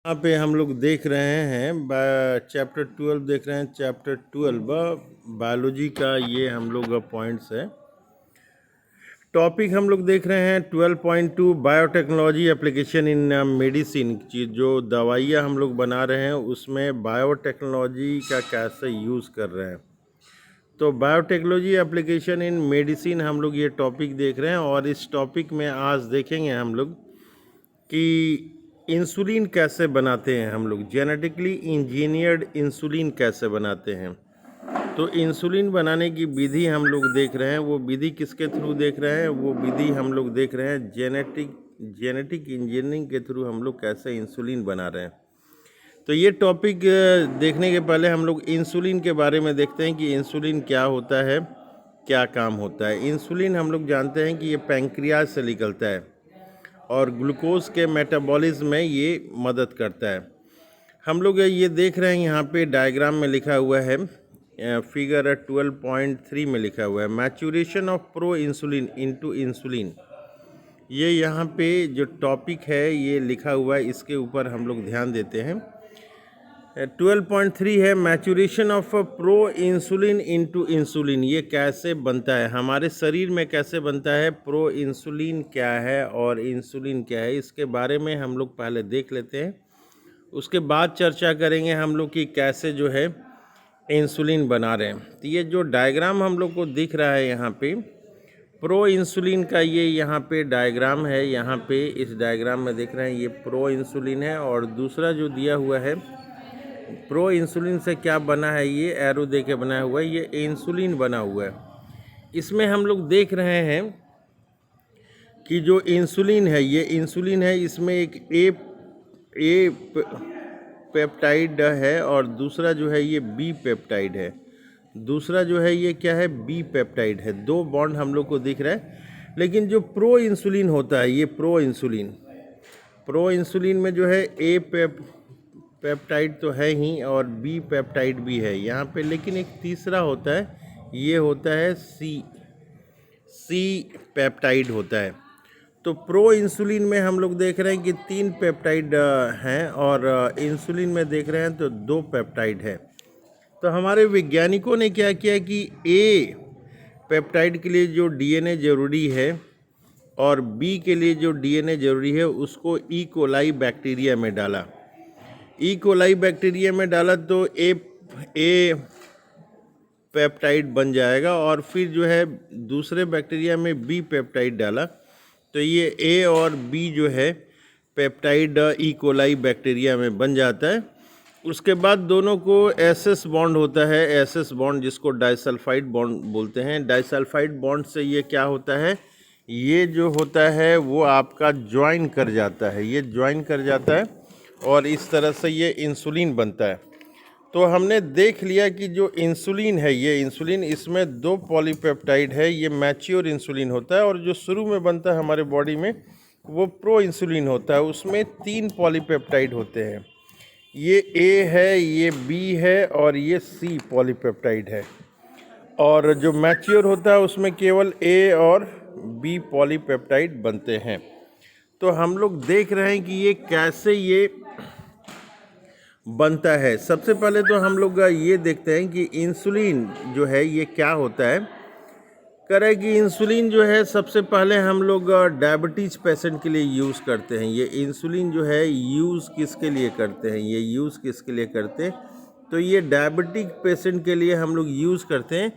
यहाँ पे हम लोग देख रहे हैं चैप्टर 12 देख रहे हैं। चैप्टर 12 बायोलॉजी का ये हम लोग पॉइंट्स है। टॉपिक हम लोग देख रहे हैं 12.2 बायोटेक्नोलॉजी एप्लीकेशन इन मेडिसिन। जो दवाइयाँ हम लोग बना रहे हैं उसमें बायोटेक्नोलॉजी का कैसे यूज़ कर रहे हैं। तो बायोटेक्नोलॉजी एप्लीकेशन इन मेडिसिन हम लोग ये टॉपिक देख रहे हैं। और इस टॉपिक में आज देखेंगे हम लोग कि इंसुलिन कैसे बनाते हैं। हम लोग जेनेटिकली इंजीनियर्ड इंसुलिन कैसे बनाते हैं। तो इंसुलिन बनाने की विधि हम लोग देख रहे हैं। वो विधि किसके थ्रू देख रहे हैं? वो विधि हम लोग देख रहे हैं जेनेटिक इंजीनियरिंग के थ्रू हम लोग कैसे इंसुलिन बना रहे हैं। तो ये टॉपिक देखने के पहले हम लोग इंसुलिन के बारे में देखते हैं कि इंसुलिन क्या होता है, क्या काम होता है। इंसुलिन हम लोग जानते हैं कि ये पैंक्रियाज से निकलता है और ग्लूकोज के मेटाबॉलिज्म में ये मदद करता है। हम लोग ये देख रहे हैं, यहाँ पे डायग्राम में लिखा हुआ है, फिगर 12.3 में लिखा हुआ है maturation of pro insulin into insulin. ये यहाँ पे जो टॉपिक है ये लिखा हुआ है, इसके ऊपर हम लोग ध्यान देते हैं। 12.3 है maturation of pro insulin into insulin. ये कैसे बनता है, हमारे शरीर में कैसे बनता है, प्रो इंसुलिन क्या है और इंसुलिन क्या है, इसके बारे में हम लोग पहले देख लेते हैं। उसके बाद चर्चा करेंगे हम लोग कि कैसे जो है इंसुलिन बना रहे हैं। तो ये जो डायग्राम हम लोग को दिख रहा है यहाँ पे प्रो इंसुलिन का, ये यहाँ पे डायग्राम है। यहाँ पे इस डायग्राम में देख रहे हैं ये प्रो इंसुलिन है। और दूसरा जो दिया हुआ है प्रो इंसुलिन से क्या बना है, ये एरो दे के बनाया हुआ है, ये इंसुलिन बना हुआ है। इसमें हम लोग देख रहे हैं कि जो इंसुलिन है ये इंसुलिन है, इसमें एक ए पेप्टाइड है और दूसरा जो है ये बी पेप्टाइड है। दूसरा जो है ये क्या है, बी पेप्टाइड है। दो बॉन्ड हम लोग को दिख रहा है। लेकिन जो प्रो इंसुलिन होता है, ये प्रो इंसुलिन में जो है ए पेप्टाइड तो है ही और बी पेप्टाइड भी है यहाँ पे, लेकिन एक तीसरा होता है, ये होता है सी पेप्टाइड होता है। तो प्रो इंसुलिन में हम लोग देख रहे हैं कि 3 पेप्टाइड हैं और इंसुलिन में देख रहे हैं तो 2 पेप्टाइड है। तो हमारे वैज्ञानिकों ने क्या किया कि ए पेप्टाइड के लिए जो डीएनए ज़रूरी है और बी के लिए जो डीएनए ज़रूरी है उसको ई कोलाई बैक्टीरिया में डाला। ई कोलाई बैक्टीरिया में डाला तो ए पेप्टाइड बन जाएगा। और फिर जो है दूसरे बैक्टीरिया में बी पेप्टाइड डाला तो ये ए और बी जो है पेप्टाइड ई कोलाई बैक्टीरिया में बन जाता है। उसके बाद दोनों को एसएस बॉन्ड होता है, एसएस बॉन्ड जिसको डाइसल्फाइड बॉन्ड बोलते हैं। डाइसल्फाइड बॉन्ड से ये क्या होता है, ये जो होता है वो आपका ज्वाइन कर जाता है, ये ज्वाइन कर जाता है और इस तरह से ये इंसुलिन बनता है। तो हमने देख लिया कि जो इंसुलिन है, ये इंसुलिन, इसमें 2 पॉलीपेप्टाइड है, ये मैच्योर इंसुलिन होता है। और जो शुरू में बनता है हमारे बॉडी में वो प्रो इंसुलिन होता है, उसमें 3 पॉलीपेप्टाइड होते हैं। ये ए है, ये बी है और ये सी पॉलीपेप्टाइड है। और जो मैच्योर होता है उसमें केवल ए और बी पॉलीपेप्टाइड बनते हैं। तो हम लोग देख रहे हैं कि ये कैसे ये बनता है। सबसे पहले तो हम लोग ये देखते हैं कि इंसुलिन जो है ये क्या होता है। करें कि इंसुलिन जो है सबसे पहले हम लोग डायबिटीज़ पेशेंट के लिए यूज़ करते हैं। ये इंसुलिन जो है यूज़ किसके लिए करते हैं, ये यूज़ किसके लिए करते हैं, तो ये डायबिटिक पेशेंट के लिए हम लोग यूज़ करते हैं।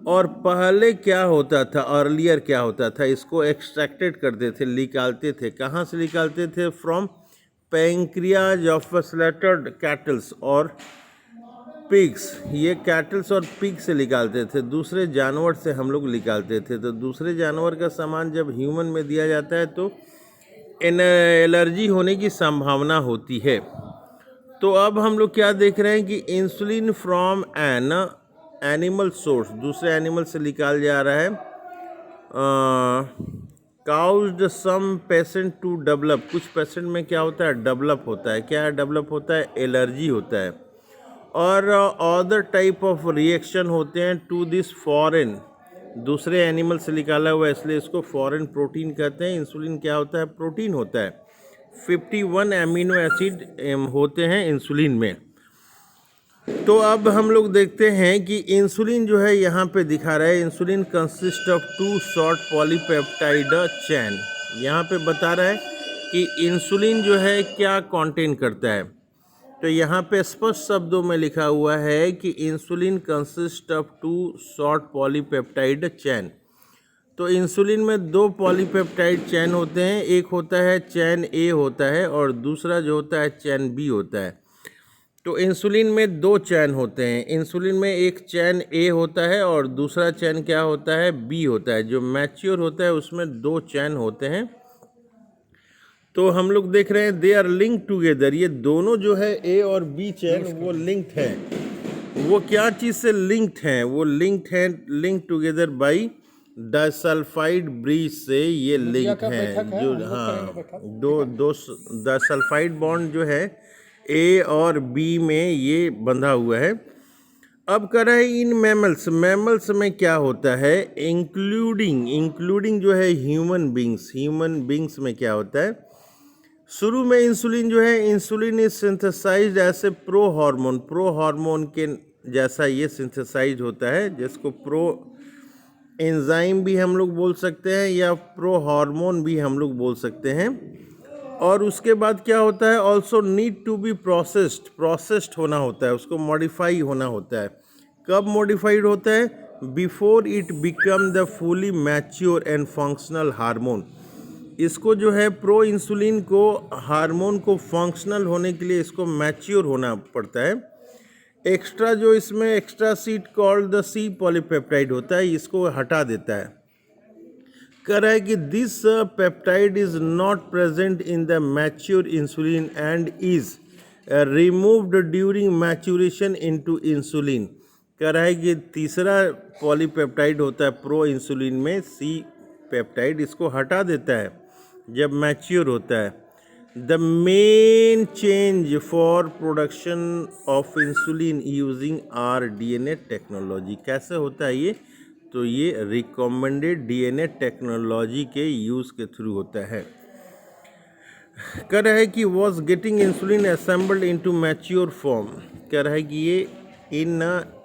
और पहले क्या होता था, अर्लियर क्या होता था, इसको एक्सट्रैक्टेड करते थे, निकालते थे। कहाँ से निकालते थे? फ्रॉम पैंक्रियाज ऑफ स्लैटर्ड कैटल्स और पिग्स। ये कैटल्स और पिग से निकालते थे, दूसरे जानवर से हम लोग निकालते थे। तो दूसरे जानवर का सामान जब ह्यूमन में दिया जाता है तो एलर्जी होने की संभावना होती है। तो अब हम लोग क्या देख रहे हैं कि insulin from an animal source, दूसरे एनिमल से निकाल जा रहा है, caused some patient to develop. कुछ पेशेंट में क्या होता है, डेवलप होता है। क्या डेवलप होता है? एलर्जी होता है। और अदर टाइप ऑफ रिएक्शन होते हैं टू दिस फॉरेन, दूसरे एनिमल से निकाला हुआ है, इसलिए इसको फॉरेन प्रोटीन कहते हैं। इंसुलिन क्या होता है? प्रोटीन होता है। 51 अमीनो एसिड होते हैं इंसुलिन में। तो अब हम लोग देखते हैं कि इंसुलिन जो है यहाँ पे दिखा रहा है, insulin consist of 2 short polypeptide chain. यहाँ पे बता रहा है कि इंसुलिन जो है क्या कंटेन करता है। तो यहाँ पे स्पष्ट शब्दों में लिखा हुआ है कि insulin consist of 2 short polypeptide chain. तो इंसुलिन में 2 पॉलीपेप्टाइड चैन होते हैं, एक होता है चैन ए होता है और दूसरा जो होता है चैन बी होता है। तो इंसुलिन में 2 चैन होते हैं, इंसुलिन में एक चैन ए होता है और दूसरा चैन क्या होता है, बी होता है। जो मैच्योर होता है उसमें 2 चैन होते हैं। तो हम लोग देख रहे हैं दे आर लिंक टुगेदर, ये दोनों जो है ए और बी चैन वो लिंक्ड हैं। वो क्या चीज़ से लिंक्ड हैं, वो लिंक्ड हैं, link together by disulphide bridge से ये लिंक हैं। जो दो डाइसल्फाइड बॉन्ड जो है ए और बी में ये बंधा हुआ है। अब कर रहा है इन मैमल्स में क्या होता है, इंक्लूडिंग जो है ह्यूमन बींग्स में क्या होता है। शुरू में इंसुलिन जो है, insulin is synthesized as a pro hormone के जैसा ये सिंथेसाइज होता है, जिसको प्रो एंजाइम भी हम लोग बोल सकते हैं या प्रो हार्मोन भी हम लोग बोल सकते हैं। और उसके बाद क्या होता है, also need to be processed होना होता है, उसको मॉडिफाई होना होता है। कब मॉडिफाइड होता है, before it become the fully mature and functional hormone. इसको जो है प्रो इंसुलिन को हार्मोन को फंक्शनल होने के लिए इसको मैच्योर होना पड़ता है। एक्स्ट्रा जो इसमें extra seat called the C polypeptide होता है, इसको हटा देता है। कह रहा है कि this peptide is not present in the mature insulin and is removed during maturation into insulin. कह रहा है कि तीसरा पॉलीपेप्टाइड होता है प्रो इंसुलिन में, सी पेप्टाइड, इसको हटा देता है जब मैच्योर होता है। The main change for production of insulin using rDNA technology. कैसे होता है ये, तो ये रिकमेंडेड DNA टेक्नोलॉजी के यूज़ के थ्रू होता है। कह रहा है कि was getting insulin assembled into mature form. कह रहा है कि ये इन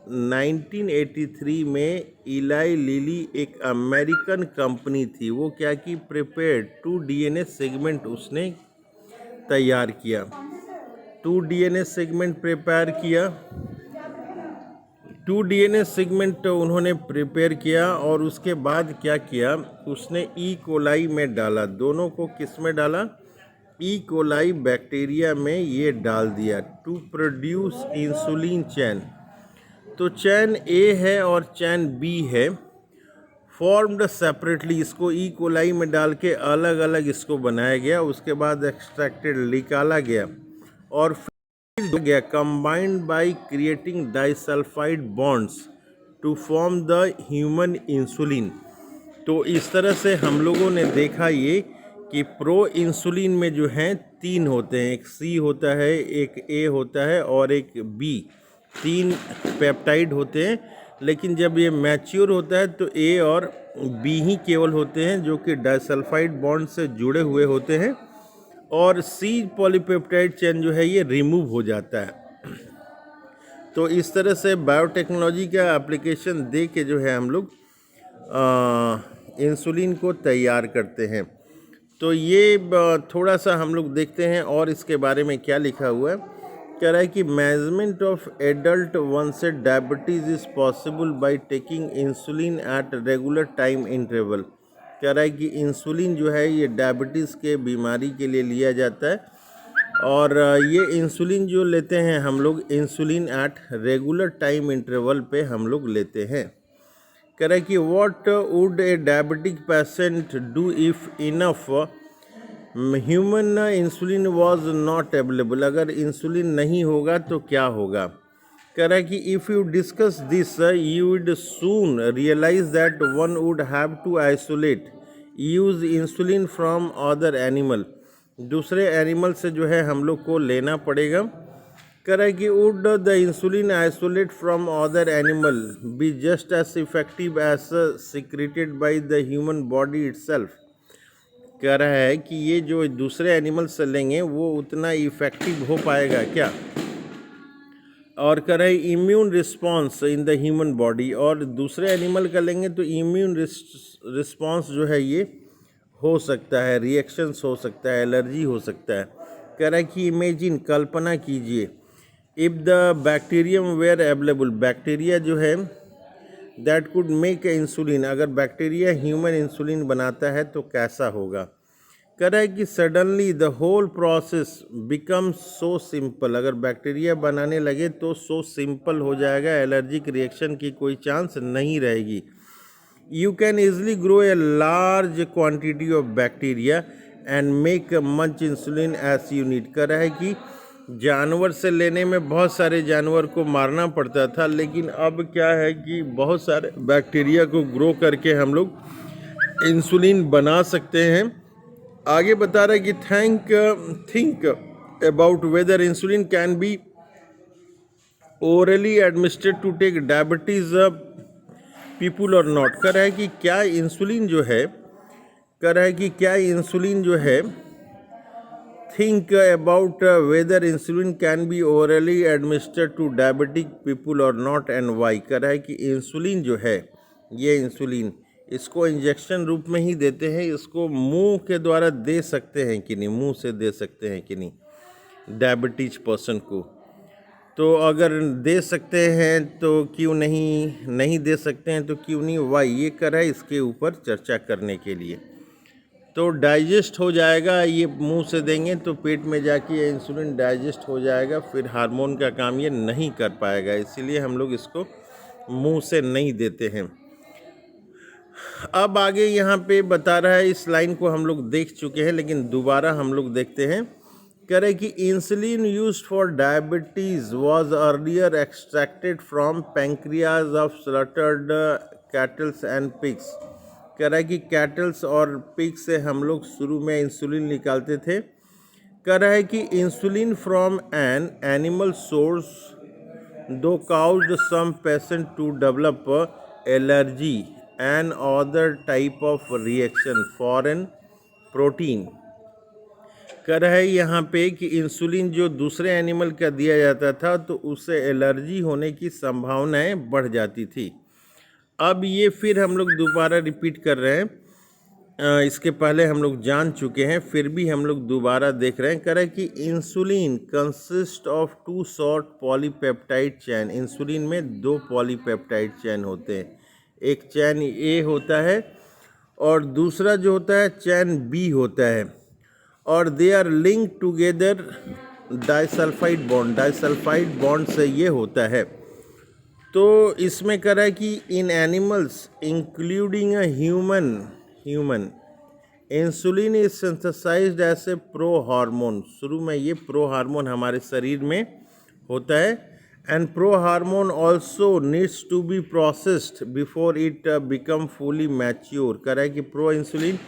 1983 में इलाई लिली एक अमेरिकन कंपनी थी, वो क्या की प्रिपेयर्ड 2 DNA सेगमेंट उसने तैयार किया। 2 DNA सेगमेंट प्रिपेयर किया, 2 DNA सेगमेंट उन्होंने प्रिपेयर किया और उसके बाद क्या किया, उसने ई कोलाई में डाला। दोनों को किस में डाला, ई कोलाई बैक्टीरिया में ये डाल दिया टू प्रोड्यूस इंसुलिन चैन। तो चैन ए है और चैन बी है, फॉर्म्ड सेपरेटली। इसको ई कोलाई में डाल के अलग अलग इसको बनाया गया, उसके बाद एक्सट्रैक्टेड निकाला गया और फिर गया combined by creating disulphide bonds to form the human insulin. तो इस तरह से हम लोगों ने देखा ये कि प्रो इंसुलिन में जो हैं 3 होते हैं, एक सी होता है, एक ए होता है और एक बी। 3 पेप्टाइड होते हैं, लेकिन जब ये मैच्योर होता है तो ए और बी ही केवल होते हैं जो कि डाइसल्फाइड बॉन्ड से जुड़े हुए होते हैं, और सी पॉलीपेप्टाइड चेन जो है ये रिमूव हो जाता है। तो इस तरह से बायोटेक्नोलॉजी का एप्लीकेशन दे के जो है हम लोग इंसुलिन को तैयार करते हैं। तो ये थोड़ा सा हम लोग देखते हैं और इसके बारे में क्या लिखा हुआ है। कह रहा है कि management of adult onset diabetes is possible by taking insulin at regular time interval. कह रहा है कि इंसुलिन जो है ये डायबिटीज़ के बीमारी के लिए लिया जाता है, और ये इंसुलिन जो लेते हैं हम लोग, insulin at regular time interval पे हम लोग लेते हैं। कह रहा है कि what would a diabetic patient do if enough human insulin was not available. अगर इंसुलिन नहीं होगा तो क्या होगा। कह रहा है कि if you discuss this you would soon realise that one would have to isolate use insulin from other animal. दूसरे एनिमल से जो है हम लोग को लेना पड़ेगा। कह रहा है कि would the insulin isolate from other animal be just as effective as secreted by the human body itself. कह रहा है कि ये जो दूसरे एनिमल से लेंगे वो उतना इफ़ेक्टिव हो पाएगा क्या। और कह रहा है immune response in the human body, और दूसरे एनिमल का लेंगे तो इम्यून रिस्पॉन्स जो है ये हो सकता है, रिएक्शंस हो सकता है, एलर्जी हो सकता है। कह रहा है कि इमेजिन, कल्पना कीजिए, if the bacterium were available, bacteria जो है दैट कुड मेक इंसुलिन, अगर बैक्टीरिया ह्यूमन इंसुलिन बनाता है तो कैसा होगा। कह रहा है कि suddenly the whole process become so simple, अगर बैक्टीरिया बनाने लगे तो सो सिंपल हो जाएगा, एलर्जिक रिएक्शन की कोई चांस नहीं रहेगी। You can easily grow a large quantity of bacteria and make much insulin as you need. कह रहा है कि जानवर से लेने में बहुत सारे जानवर को मारना पड़ता था, लेकिन अब क्या है कि बहुत सारे बैक्टीरिया को ग्रो करके हम लोग इंसुलिन बना सकते हैं। आगे बता रहा है कि think about whether insulin can be orally administered to take diabetes people और नॉट। कह रहा है कि क्या इंसुलिन जो है, कह रहा है कि क्या इंसुलिन जो है, think about whether insulin can be orally administered to diabetic people और नॉट एंड वाई। कह रहा है कि इंसुलिन जो है, ये इंसुलिन इसको इंजेक्शन रूप में ही देते हैं, इसको मुंह के द्वारा दे सकते हैं कि नहीं, मुंह से दे सकते हैं कि नहीं डायबिटीज पर्सन को। तो अगर दे सकते हैं तो क्यों नहीं दे सकते हैं तो क्यों नहीं, वाई, ये कर है इसके ऊपर चर्चा करने के लिए। तो डाइजेस्ट हो जाएगा, ये मुंह से देंगे तो पेट में जाके ये इंसुलिन डाइजेस्ट हो जाएगा, फिर हार्मोन का काम ये नहीं कर पाएगा, इसीलिए हम लोग इसको मुंह से नहीं देते हैं। अब आगे यहाँ पे बता रहा है, इस लाइन को हम लोग देख चुके हैं लेकिन दोबारा हम लोग देखते हैं। कह रहे कि insulin used for diabetes was earlier extracted from pancreas of slaughtered kettles and pigs. कह रहा है कि कैटल्स और पिग से हम लोग शुरू में इंसुलिन निकालते थे। कह रहा है कि insulin from an animal source do caused some patient to develop allergy and other type of reaction foreign protein. कह रहा है यहाँ पे कि इंसुलिन जो दूसरे एनिमल का दिया जाता था तो उससे एलर्जी होने की संभावनाएं बढ़ जाती थी। अब ये फिर हम लोग दोबारा रिपीट कर रहे हैं, इसके पहले हम लोग जान चुके हैं, फिर भी हम लोग दोबारा देख रहे हैं। कह रहा है कि insulin consist of two short polypeptide chain. Insulin में दो पॉलीपेप्टाइड चैन होते हैं, एक चैन ए होता है और दूसरा जो होता है चैन बी होता है, और they are link together disulphide bond, disulphide bond से ये होता है। तो इसमें कह रहा है कि in animals including a human insulin is synthesized as a pro hormone. शुरू में ये प्रो हार्मोन हमारे शरीर में होता है, and pro hormone also needs to be processed before it become fully mature. कह रहा है कि प्रो इंसुलिन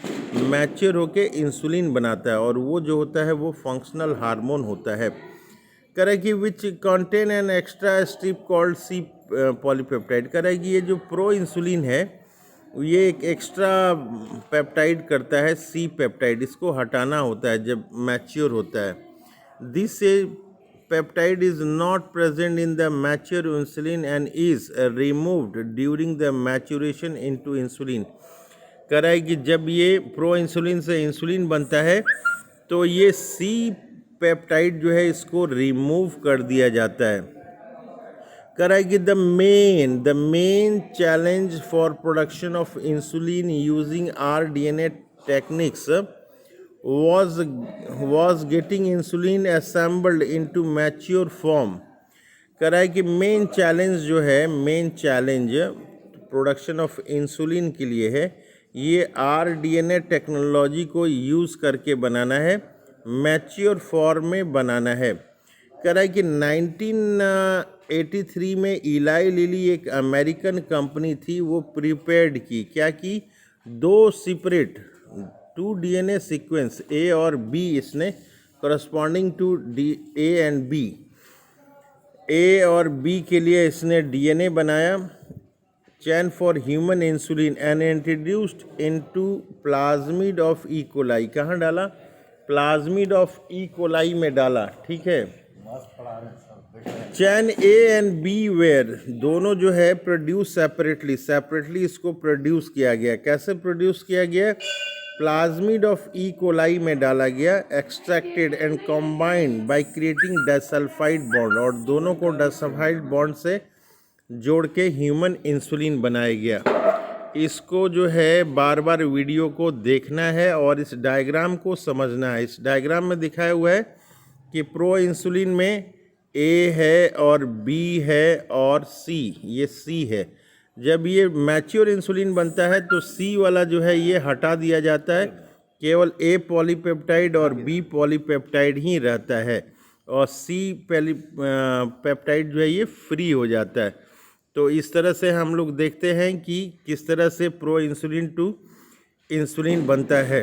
मैच्योर होके इंसुलिन बनाता है, और वो जो होता है वो फंक्शनल हार्मोन होता है। कह रहा है कि which contain an extra strip called C polypeptide. कह रहा है कि ये जो प्रो इंसुलिन है ये एक एक्स्ट्रा पेप्टाइड करता है, सी पेप्टाइड, इसको हटाना होता है जब मैच्योर होता है। This peptide is not present in the mature insulin and is removed during the maturation into insulin. कह रहा है कि जब ये प्रो इंसुलिन से इंसुलिन बनता है तो ये सी पेप्टाइड जो है इसको रिमूव कर दिया जाता है। कह रहा है कि the main challenge for production of insulin using RDNA techniques was getting insulin assembled into mature form। कह रहा है कि मेन चैलेंज जो है, main challenge production of insulin के लिए है, ये RDNA टेक्नोलॉजी को यूज़ करके बनाना है, मैच्योर फॉर्म में बनाना है। कह रहा है कि 1983 में इलाई लिली एक अमेरिकन कंपनी थी, वो प्रिपेयर्ड की, क्या की, दो सेपरेट 2 DNA सीक्वेंस ए और बी, इसने corresponding to A and B, A और बी के लिए इसने DNA बनाया, chain for human insulin and introduced into plasmid of E coli. कहाँ डाला? प्लाज्मिड ऑफ ई कोलाई में डाला, ठीक है। चैन ए एंड बी वेयर दोनों जो है प्रोड्यूस सेपरेटली इसको प्रोड्यूस किया गया। कैसे प्रोड्यूस किया गया? प्लाज्मिड ऑफ ई कोलाई में डाला गया, extracted and combined bye creating disulphide bond, और दोनों को डाइसल्फाइड बॉन्ड से जोड़ के ह्यूमन इंसुलिन बनाया गया। इसको जो है बार बार वीडियो को देखना है और इस डायग्राम को समझना है। इस डायग्राम में दिखाया हुआ है कि प्रो इंसुलिन में ए है और बी है और सी, ये सी है। जब ये मैच्योर इंसुलिन बनता है तो सी वाला जो है ये हटा दिया जाता है, केवल ए पॉलीपेप्टाइड और बी पॉलीपेप्टाइड ही रहता है, और सी पेप्टाइड जो है ये फ्री हो जाता है। तो इस तरह से हम लोग देखते हैं कि किस तरह से प्रो इंसुलिन टू इंसुलिन बनता है।